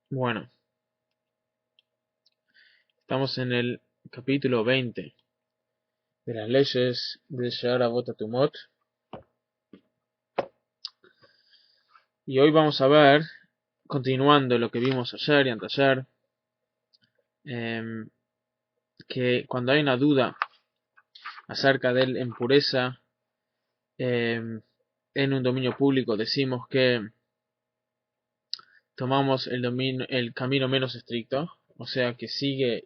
Bueno, estamos en el capítulo 20 de las leyes de Shear Avot Tumot. Y hoy vamos a ver, continuando lo que vimos ayer y anteayer, que cuando hay una duda acerca de la impureza en un dominio público, decimos que tomamos el camino menos estricto, o sea que sigue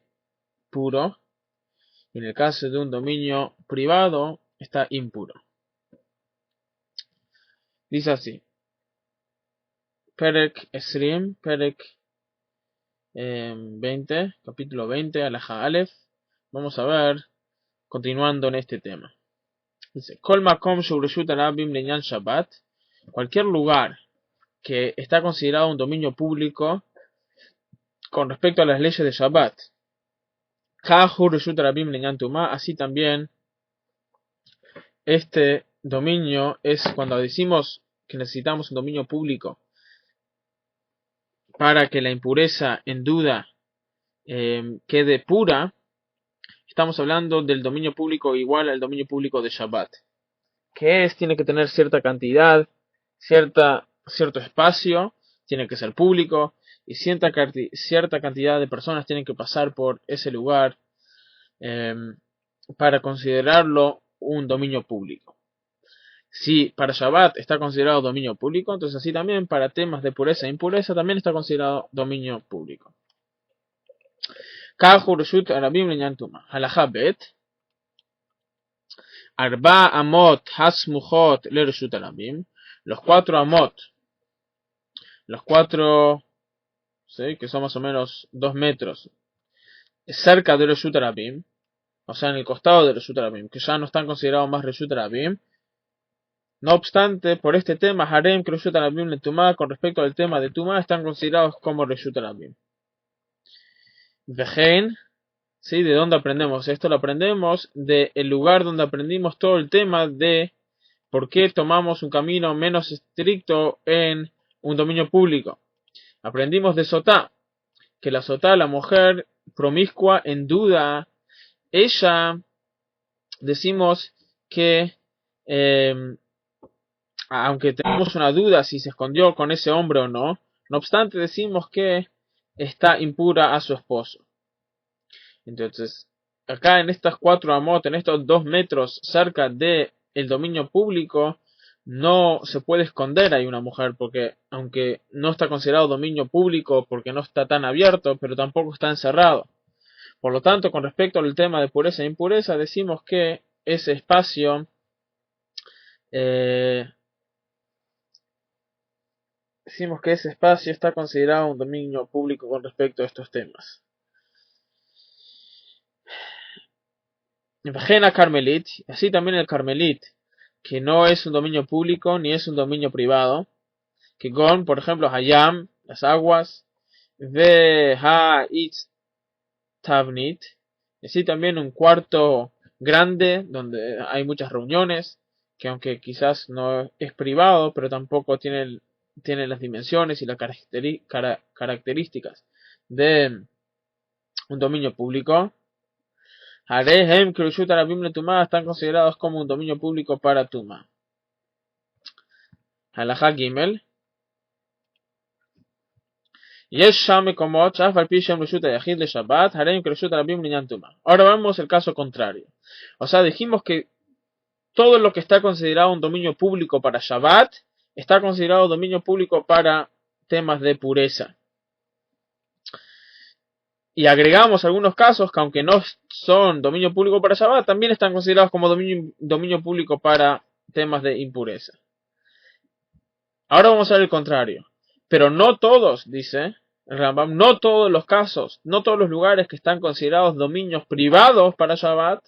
puro. Y en el caso de un dominio privado, está impuro. Dice así: Perek Esrim, Perek 20, capítulo 20, Alajá Aleph. Vamos a ver, continuando en este tema. Dice: Kol makom shureshut arabim leñan Shabbat. Cualquier lugar que está considerado un dominio público con respecto a las leyes de Shabbat. Kahu reshut arabim leñan tumá. Así también, este dominio es cuando decimos que necesitamos un dominio público para que la impureza en duda quede pura. Estamos hablando del dominio público igual al dominio público de Shabbat. Que tiene que tener cierta cantidad, cierto espacio, tiene que ser público, y cierta cantidad de personas tienen que pasar por ese lugar para considerarlo un dominio público. Si para Shabbat está considerado dominio público, entonces así también para temas de pureza e impureza también está considerado dominio público. Kahu reshut arabim leñan tumá. Halajá bet. Arba amot hasmuchot le reshut arabim. Los 4 amot, ¿sí?, que son más o menos 2 metros, cerca de reshut arabim, o sea en el costado de reshut arabim, que ya no están considerados más reshut arabim. No obstante, por este tema, harem que reshut arabim le tumá, con respecto al tema de tumá, están considerados como reshut arabim. Vejen, ¿sí? ¿De dónde aprendemos esto? Lo aprendemos del lugar donde aprendimos todo el tema de por qué tomamos un camino menos estricto en un dominio público. Aprendimos de Sotá, que la Sotá, la mujer promiscua en duda, ella, decimos que aunque tenemos una duda si se escondió con ese hombre o no, no obstante decimos que está impura a su esposo. Entonces, acá en estas 4 amot, en estos 2 metros cerca del dominio público, no se puede esconder ahí una mujer, porque aunque no está considerado dominio público porque no está tan abierto, pero tampoco está encerrado. Por lo tanto, con respecto al tema de pureza e impureza, decimos que ese espacio está considerado un dominio público con respecto a estos temas. Vajena Carmelit, así también el Carmelit, que no es un dominio público ni es un dominio privado, que con, por ejemplo, Hayam, las aguas, Ve Ha-Itz Tavnit, así también un cuarto grande donde hay muchas reuniones, que aunque quizás no es privado, pero tampoco tiene las dimensiones y las características de un dominio público. Harehem Kirushut Arabim le Tumá están considerados como un dominio público para Tumá. Halajá Gimel. Ahora vemos el caso contrario. O sea, dijimos que todo lo que está considerado un dominio público para Shabbat está considerado dominio público para temas de pureza. Y agregamos algunos casos que aunque no son dominio público para Shabbat, también están considerados como dominio público para temas de impureza. Ahora vamos a ver el contrario. Pero no todos, dice el Rambam, no todos los casos, no todos los lugares que están considerados dominios privados para Shabbat,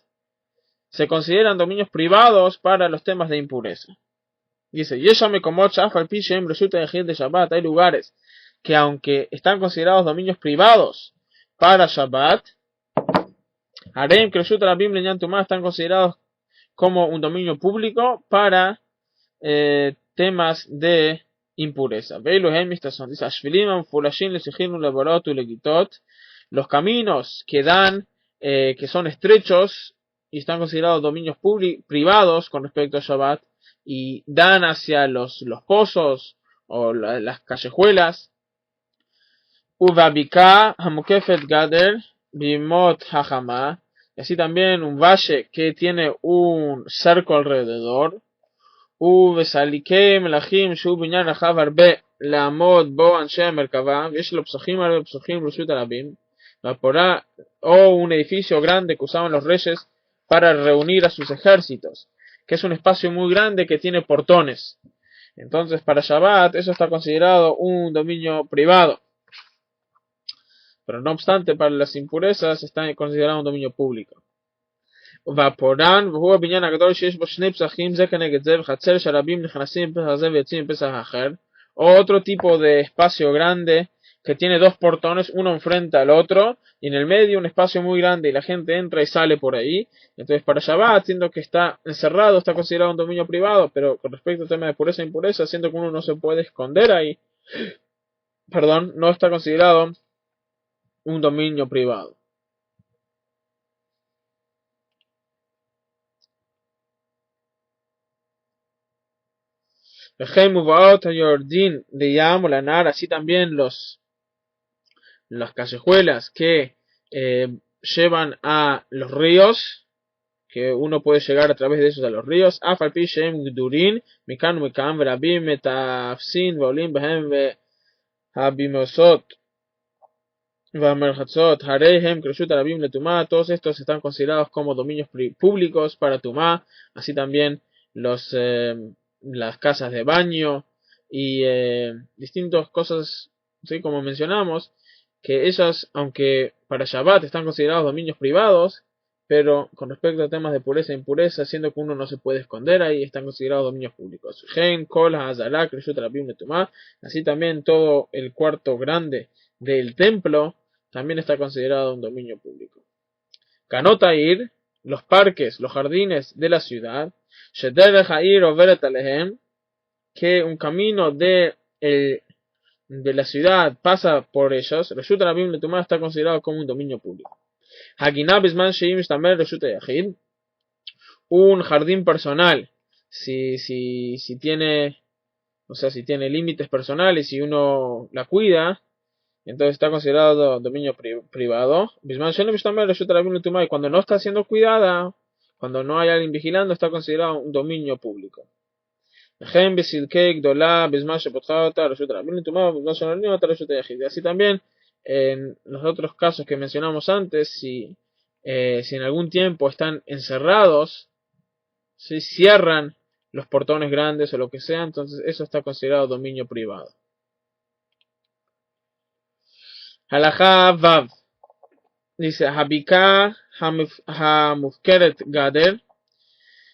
se consideran dominios privados para los temas de impureza. Dice, hay lugares que aunque están considerados dominios privados para Shabbat, Harem Kreshut Rabim Leñan Tumá están considerados como un dominio público para temas de impureza. Dice, los caminos que dan, que son estrechos y están considerados dominios privados con respecto a Shabbat y dan hacia los pozos o las callejuelas. Uvabika hamukefet gader bimot hajama. Y así también un valle que tiene un cerco alrededor. ובסליקי מלכים שהוא בניין רחב הרבה לעמוד בו אנשי המרכבה ויש לו פסחים הרבה פסחים ברשות הרבים o un edificio grande que usaban los reyes para reunir a sus ejércitos, que es un espacio muy grande que tiene portones. Entonces para Shabbat eso está considerado un dominio privado, pero no obstante para las impurezas está considerado un dominio público. והפורן והוא הבניין הגדול שיש בו שני פסחים זה כנגד זה וחצר שרבים נכנסים מפסח זה ויוצאים מפסח אחר. Otro tipo de espacio grande que tiene dos portones, uno enfrente al otro y en el medio un espacio muy grande y la gente entra y sale por ahí. Entonces para Shabbat, siendo que está encerrado, está considerado un dominio privado, pero con respecto al tema de pureza e impureza, siendo que uno no se puede esconder ahí, perdón, no está considerado un dominio privado. Así también las callejuelas que llevan a los ríos, que uno puede llegar a través de esos a los ríos. Todos estos están considerados como dominios públicos para Tumá, así también las casas de baño y distintas cosas, ¿sí? Como mencionamos, que ellas, aunque para Shabbat están considerados dominios privados, pero con respecto a temas de pureza e impureza, siendo que uno no se puede esconder ahí, están considerados dominios públicos. Así también todo el cuarto grande del templo también está considerado un dominio público. Canotair, los parques, los jardines de la ciudad, que un camino de la ciudad pasa por ellos, está considerado como un dominio público. Un jardín personal, si tiene, o sea, si tiene límites personales y uno la cuida, entonces está considerado dominio privado. Y cuando no está siendo cuidada, cuando no hay alguien vigilando, está considerado un dominio público. Así también en los otros casos que mencionamos antes, si en algún tiempo están encerrados, si cierran los portones grandes o lo que sea, entonces eso está considerado dominio privado. Halajá Vav dice: Habika Hamufkeret Gader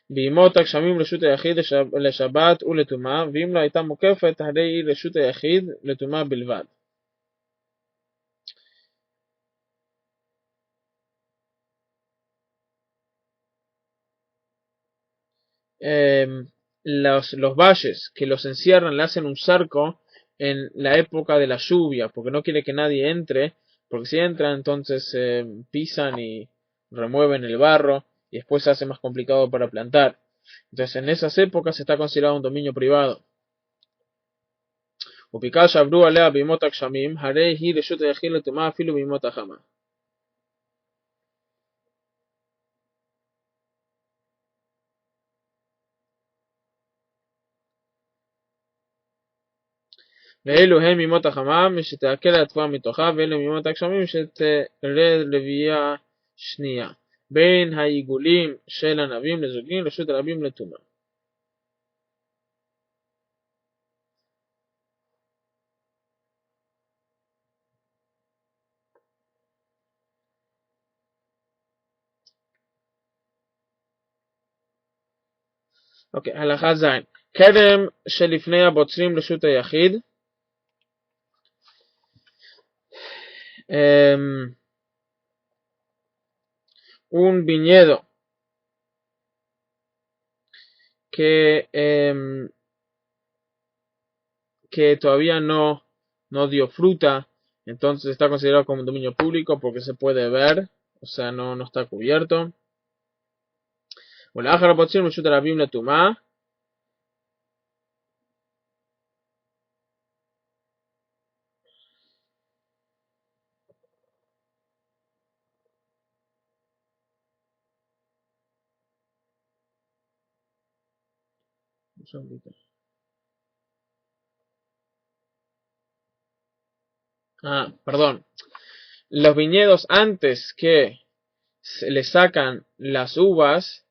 בימות הגשמים רשות היחיד לשבת ולטומאה, ואם לא הייתה מוקפת הרי היא רשות היחיד לטומאה בלבד. Los valles que los encierran le hacen un cerco en la época de la lluvia, porque no quiere que nadie entre, porque si entra entonces pisan y remueven el barro y después se hace más complicado para plantar. Entonces en esas épocas está considerado un dominio privado. ואלו הם ימות החמה שתעכל התבואה מתוכה, ואלו הם ימות הגשמים שתרד רבייה שנייה. בין העיגולים של הנביאים לזוגין, רשות הרבים לטומאה. אוקיי, הלכה ז' כרם שלפני הבוצרים רשות היחיד. Un viñedo que que todavía no dio fruta, entonces está considerado como un dominio público porque se puede ver, o sea, no está cubierto. ולאחר הפוצים רשות הרבים לטומאה, perdón, los viñedos antes que se le sacan las uvas,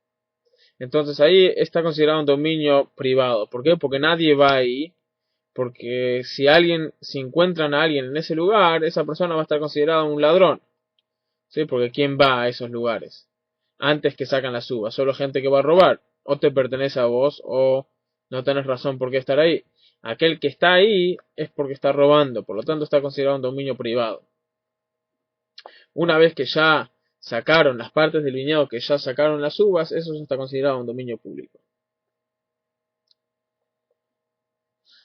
entonces ahí está considerado un dominio privado. ¿Por qué? Porque nadie va ahí. Porque si encuentran a alguien en ese lugar, esa persona va a estar considerada un ladrón. ¿Sí? Porque ¿quién va a esos lugares? Antes que sacan las uvas, solo gente que va a robar. O te pertenece a vos o no tenés razón por qué estar ahí. Aquel que está ahí es porque está robando, por lo tanto está considerado un dominio privado. Una vez que ya sacaron las partes del viñedo, que ya sacaron las uvas, eso ya está considerado un dominio público.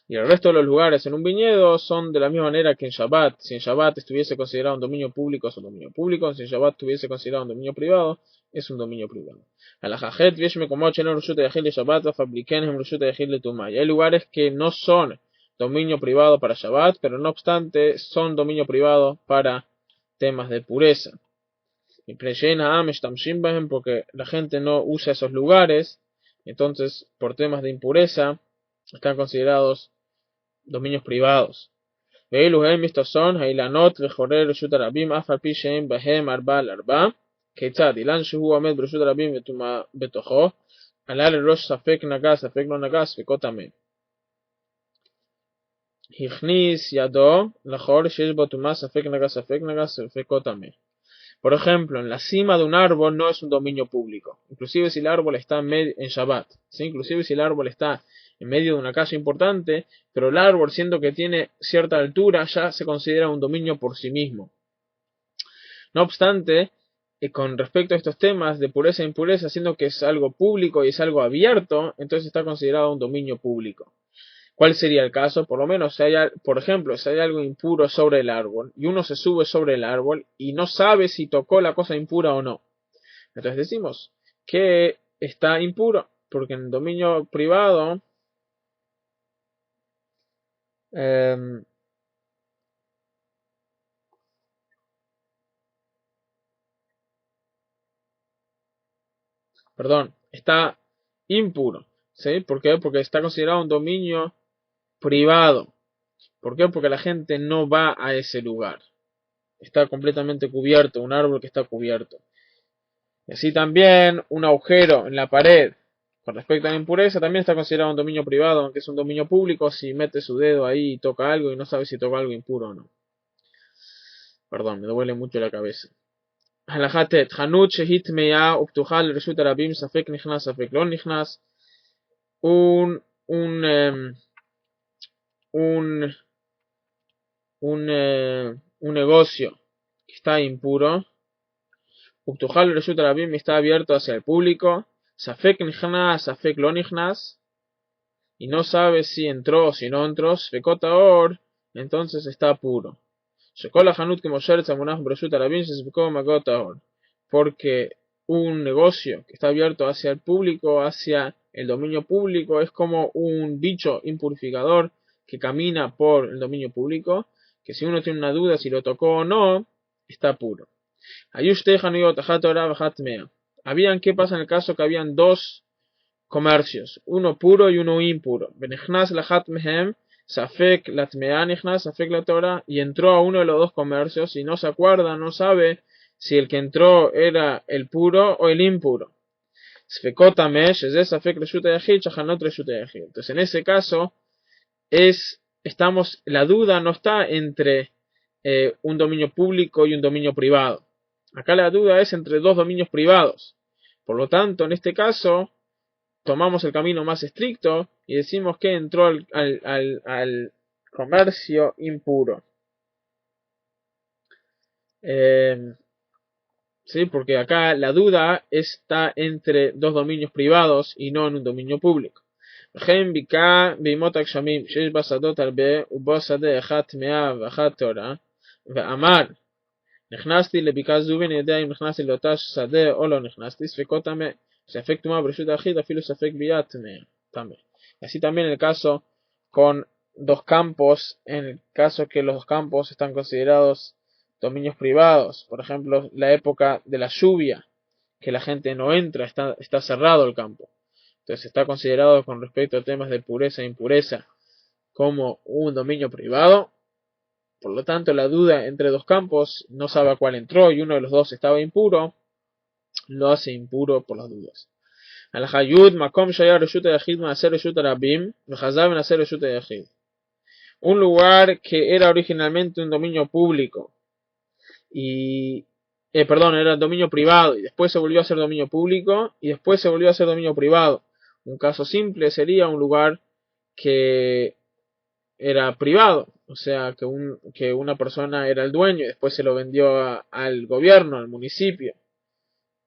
Y el resto de los lugares en un viñedo son de la misma manera que en Shabbat. Si en Shabbat estuviese considerado un dominio público, es un dominio público. Si en Shabbat estuviese considerado un dominio privado, es un dominio privado. Y hay lugares que no son dominio privado para Shabbat, pero no obstante son dominio privado para temas de pureza. Porque la gente no usa esos lugares, entonces por temas de impureza están considerados dominios privados. ואילו הם מסתסון האילנות וחורי רשות הרבים אף על פי שהם בהם 4 על 4. כיצד? אילן שהוא עומד ברשות הרבים וטומאה בתוכו, עלה לראש ספק נגע ספק לא נגע ספקו טמא. הכניס ידו לחור שיש בו טומאה ספק נגע ספקו טמא. Por ejemplo, en la cima de un árbol no es un dominio público, inclusive si el árbol está en Shabbat, ¿sí? Inclusive si el árbol está en medio de una calle importante, pero el árbol, siendo que tiene cierta altura, ya se considera un dominio por sí mismo. No obstante, con respecto a estos temas de pureza e impureza, siendo que es algo público y es algo abierto, entonces está considerado un dominio público. ¿Cuál sería el caso? Por lo menos, por ejemplo, si hay algo impuro sobre el árbol y uno se sube sobre el árbol y no sabe si tocó la cosa impura o no. Entonces decimos que está impuro, porque en el dominio privado está impuro. ¿Sí? ¿Por qué? Porque está considerado un dominio privado. ¿Por qué? Porque la gente no va a ese lugar. Está completamente cubierto, un árbol que está cubierto. Y así también un agujero en la pared con respecto a la impureza también está considerado un dominio privado, aunque es un dominio público si mete su dedo ahí y toca algo y no sabe si toca algo impuro o no. Perdón, me duele mucho la cabeza. הלכה ט' חנות שהיא טמאה ופתוחה לרשות הרבים ספק נכנס ספק לא נכנס. un negocio que está impuro, ופתוחה לרשות הרבים está abierto hacia el público, ספק נכנס ספק לא נכנס, y no sabe si entró o si no entró, ספקו טהור, entonces está puro. שכל החנות כמושרת המונח ברשות הרבים שספקו מגו טהור, porque un negocio que está abierto hacia el público, hacia el dominio público, es como un bicho impurificador que camina por el dominio público, que si uno tiene una duda si lo tocó o no, está puro. Habían, ¿qué pasa en el caso que habían dos comercios, uno puro y uno impuro? Safek la tmea nichnas, Safek la Torah, y entró a uno de los dos comercios y no se acuerda, no sabe si el que entró era el puro o el impuro. Entonces en ese caso la duda no está entre un dominio público y un dominio privado. Acá la duda es entre dos dominios privados. Por lo tanto, en este caso tomamos el camino más estricto y decimos que entró al comercio impuro. ¿Sí? Porque acá la duda está entre dos dominios privados y no en un dominio público. וכן ביקע בימות הגשמים שיש בה שדות הרבה ובו שדה אחת טמאה ואחת טהורה ואמר נכנסתי לבקעה זו ואני יודע אם נכנסתי לאותה שדה או לא נכנסתי ספקות טמא ספק טומאה ברשות היחיד אפילו ספק ביד טמא. Así también en el caso con dos campos, en el caso que los campos están considerados dominios privados, por ejemplo la época de la lluvia, que la gente no entra, está cerrado el campo. Entonces está considerado con respecto a temas de pureza e impureza como un dominio privado. Por lo tanto, la duda entre dos campos, no sabe a cuál entró y uno de los dos estaba impuro, lo hace impuro por las dudas. Alajá Yud, Makom Shaya Reshut Hayachid Menaser Reshut Harabim, Vechazá Menaser Reshut Hayachid. Un lugar que era originalmente un dominio público y era dominio privado y después se volvió a ser dominio público y después se volvió a ser dominio privado. Un caso simple sería un lugar que era privado, o sea que una persona era el dueño y después se lo vendió al gobierno, al municipio.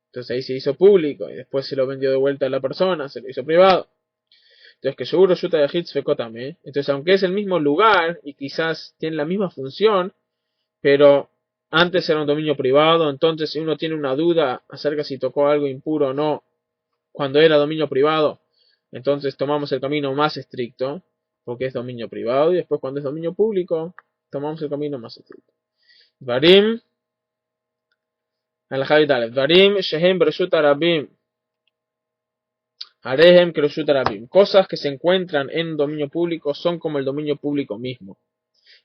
Entonces ahí se hizo público y después se lo vendió de vuelta a la persona, se lo hizo privado. Entonces que seguro Yuta de Hitz fecó también. Entonces aunque es el mismo lugar y quizás tiene la misma función, pero antes era un dominio privado, entonces si uno tiene una duda acerca si tocó algo impuro o no cuando era dominio privado, entonces tomamos el camino más estricto, porque es dominio privado, y después cuando es dominio público, tomamos el camino más estricto. Varim, Varim, Shehem, Bereshut Harabim, Harehem, Kereshut Harabim. Cosas que se encuentran en dominio público son como el dominio público mismo.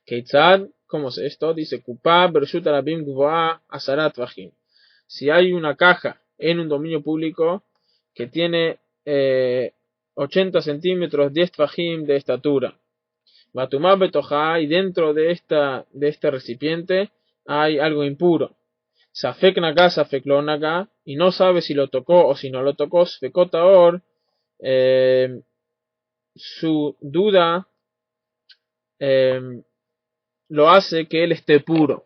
Keitzad, ¿cómo es esto? Dice, Kupá, Bereshut Harabim, Gvoa, Asarat Vajim. Si hay una caja en un dominio público que tiene 80 centímetros, 10 tvajim de estatura. Batumá betojá, y dentro de este recipiente hay algo impuro. Safek naga, safek lo naga, y no sabe si lo tocó o si no lo tocó. Sfekot taor, su duda lo hace que él esté puro.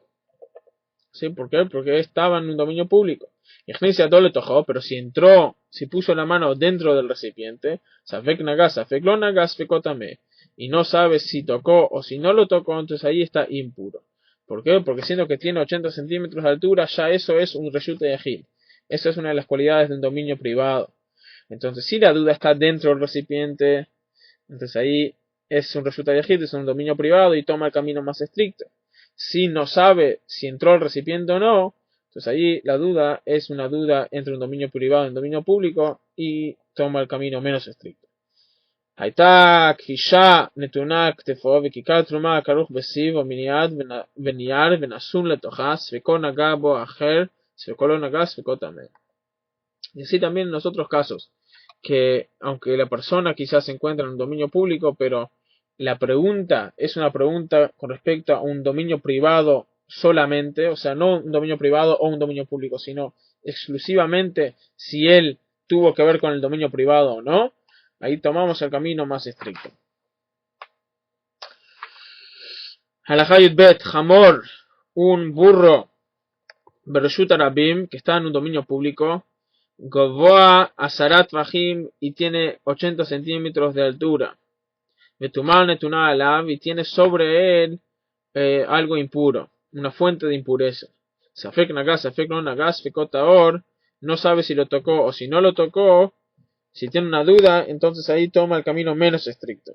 ¿Sí? ¿Por qué? Porque estaba en un dominio público. Y todo le tocó, pero si entró, si puso la mano dentro del recipiente, safek naga, safek lo naga, sfekotame, y no sabe si tocó o si no lo tocó, entonces ahí está impuro. ¿Por qué? Porque siendo que tiene 80 centímetros de altura, ya eso es un reshut yahid. Esa es una de las cualidades de un dominio privado. Entonces, si la duda está dentro del recipiente, entonces ahí es un reshut yahid, es un dominio privado y toma el camino más estricto. Si no sabe si entró al recipiente o no, entonces ahí la duda es una duda entre un dominio privado y un dominio público y toma el camino menos estricto. הייתה כחישה נתונה כתפו וכיכר תרומה הכרוך בסיב או מניעד ונייר ונשום לתוכה ספקו נגע בו אחר ספקו לא נגע ספקו טמא. Y así también en los otros casos, que aunque la persona quizás se encuentra en un dominio público, pero la pregunta es una pregunta con respecto a un dominio privado solamente, o sea, no un dominio privado o un dominio público, sino exclusivamente si él tuvo que ver con el dominio privado o no, ahí tomamos el camino más estricto. Halajá Yudbet, Hamor, un burro, Bereshut Harabim, que está en un dominio público, Govoa Asarat Vajim, y tiene 80 centímetros de altura. Betumal Netunah Alav, y tiene sobre él algo impuro, una fuente de impureza. Safek Nagas, Safek no Nagas, Fekot Taor, no sabe si lo tocó o si no lo tocó. Si tiene una duda, entonces ahí toma el camino menos estricto.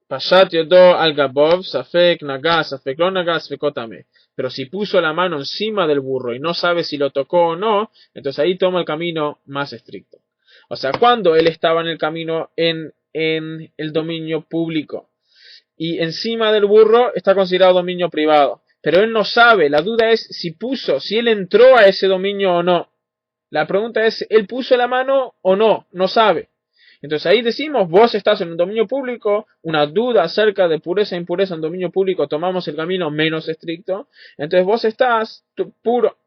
Pashat yodo al gabov, safek nagas, safek lo nagas, fekotame. Pero si puso la mano encima del burro y no sabe si lo tocó o no, entonces ahí toma el camino más estricto. O sea, cuando él estaba en el camino en el dominio público y encima del burro está considerado dominio privado. Pero él no sabe, la duda es si él entró a ese dominio o no. La pregunta es, ¿él puso la mano o no? No sabe. Entonces ahí decimos, vos estás en un dominio público, una duda acerca de pureza e impureza en dominio público, tomamos el camino menos estricto. Entonces vos estás puro.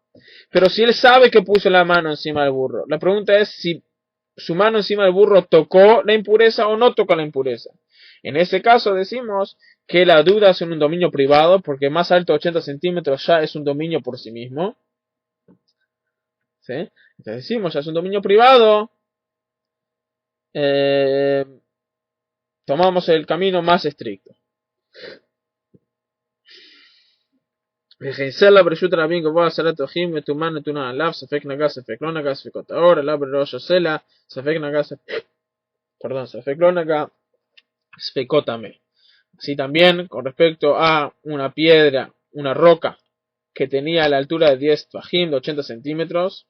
Pero si él sabe que puso la mano encima del burro, la pregunta es si su mano encima del burro tocó la impureza o no tocó la impureza. En ese caso decimos que la duda es en un dominio privado, porque más alto de 80 centímetros ya es un dominio por sí mismo. ¿sí? Entonces decimos, ya es un dominio privado, tomamos el camino más estricto. וכיסה לה ברשות הרבים גבוה עשרת דרכים מטומאה נתונה עליו ספק נגע ספק לא נגע ספקות האור עליו בראש הסלע ספק נגע ספק לא נגע ספקות טמא. Así también con respecto a una piedra, una roca que tenía la altura de 10 tvajim, de 80 centímetros,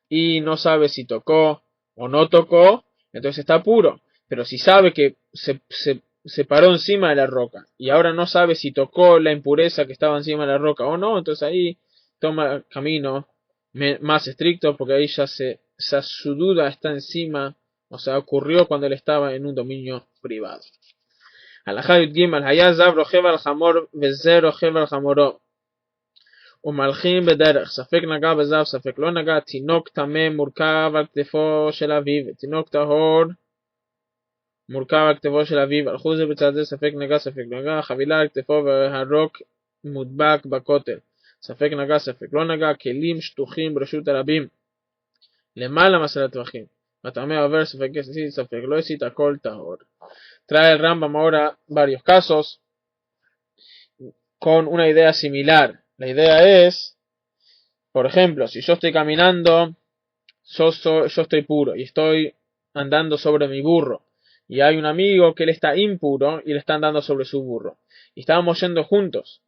y no sabe si tocó o no tocó, entonces está puro. Pero si sabe que se paró encima de la roca y ahora no sabe si tocó la impureza que estaba encima de la roca o no, entonces ahí toma el camino más estricto porque ahí ya su duda está encima, o sea, ocurrió cuando él estaba en un dominio privado. הלכה י"ג היה זב רוכב על חמור וזה רוכב על חמורו ומלכים בדרך ספק נגע בזב ספק לא נגע תינוק טמא מורכב על כתפו של אביו ותינוק טהור מורכב על כתפו של אביו הלכו זה בצד זה ספק נגע ספק לא נגע חבילה על כתפו והרוק מודבק בכותל ספק נגע ספק לא נגע כלים שטוחים ברשות הרבים למעלה מ10 טווחים והטמא עובר ספק הסית ספק לא הסית הכל טהור. Trae el Rambam ahora varios casos con una idea similar. La idea es, por ejemplo, si yo estoy caminando, yo estoy puro y estoy andando sobre mi burro y hay un amigo que él está impuro y le está andando sobre su burro y estábamos yendo juntos.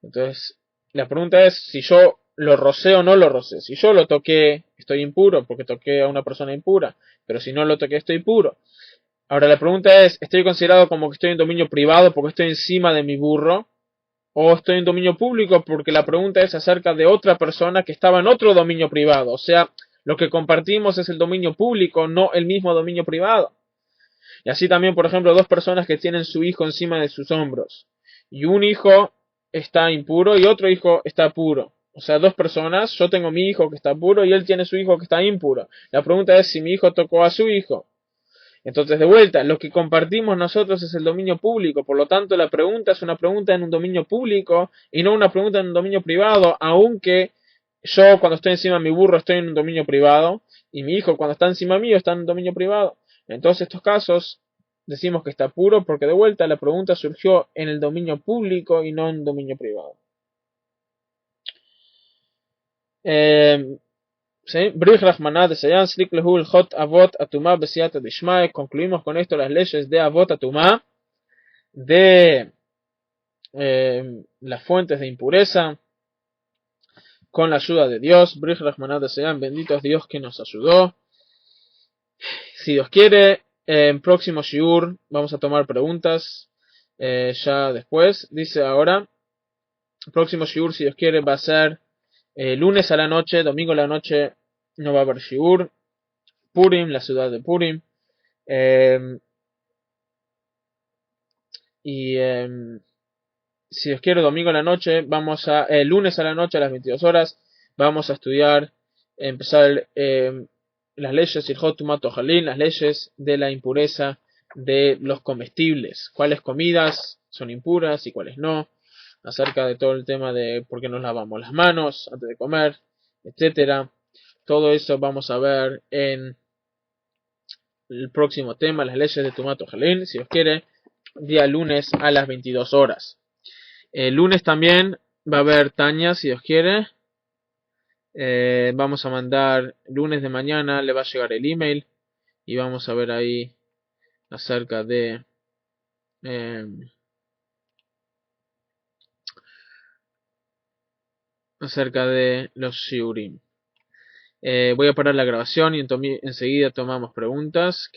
Entonces, la pregunta es si yo lo rocé o no lo rocé. Si yo lo toqué, estoy impuro porque toqué a una persona impura, pero si no lo toqué, estoy puro. Ahora la pregunta es, ¿estoy considerado como que estoy en dominio privado porque estoy encima de mi burro? ¿O estoy en dominio público porque la pregunta es acerca de otra persona que estaba en otro dominio privado? O sea, lo que compartimos es el dominio público, no el mismo dominio privado. Y así también, por ejemplo, dos personas que tienen su hijo encima de sus hombros. Y un hijo está impuro y otro hijo está puro. O sea, dos personas, yo tengo mi hijo que está puro y él tiene su hijo que está impuro. La pregunta es si mi hijo tocó a su hijo. Entonces, de vuelta, lo que compartimos nosotros es el dominio público, por lo tanto la pregunta es una pregunta en un dominio público y no una pregunta en un dominio privado, aunque yo cuando estoy encima de mi burro estoy en un dominio privado y mi hijo cuando está encima mío está en un dominio privado. Entonces, estos casos decimos que está puro porque de vuelta la pregunta surgió en el dominio público y no en un dominio privado. ¿Sí? Concluimos con esto las leyes de Avot Atumá, de las fuentes de impureza, con la ayuda de Dios. Bendito es Dios que nos ayudó. Si Dios quiere, en próximo shiur vamos a tomar preguntas ya después. Dice ahora, el próximo shiur, si Dios quiere, va a ser lunes a la noche, domingo a la noche no va a haber shiur. Purim, la ciudad de Purim. Si Dios quiere, domingo a la noche, lunes a la noche a las 22 horas, vamos a estudiar, empezar las leyes Ilhot Tumat Ojalin, las leyes de la impureza de los comestibles. Cuáles comidas son impuras y cuáles no. Acerca de todo el tema de por qué nos lavamos las manos antes de comer, etcétera. Todo eso vamos a ver en el próximo tema, las leyes de Tumat Ojalin, si Dios quiere, día lunes a las 22 horas. El lunes también va a haber Tania, si Dios quiere. Vamos a mandar, lunes de mañana le va a llegar el email y vamos a ver ahí acerca de los shiurim. Voy a parar la grabación y enseguida tomamos preguntas.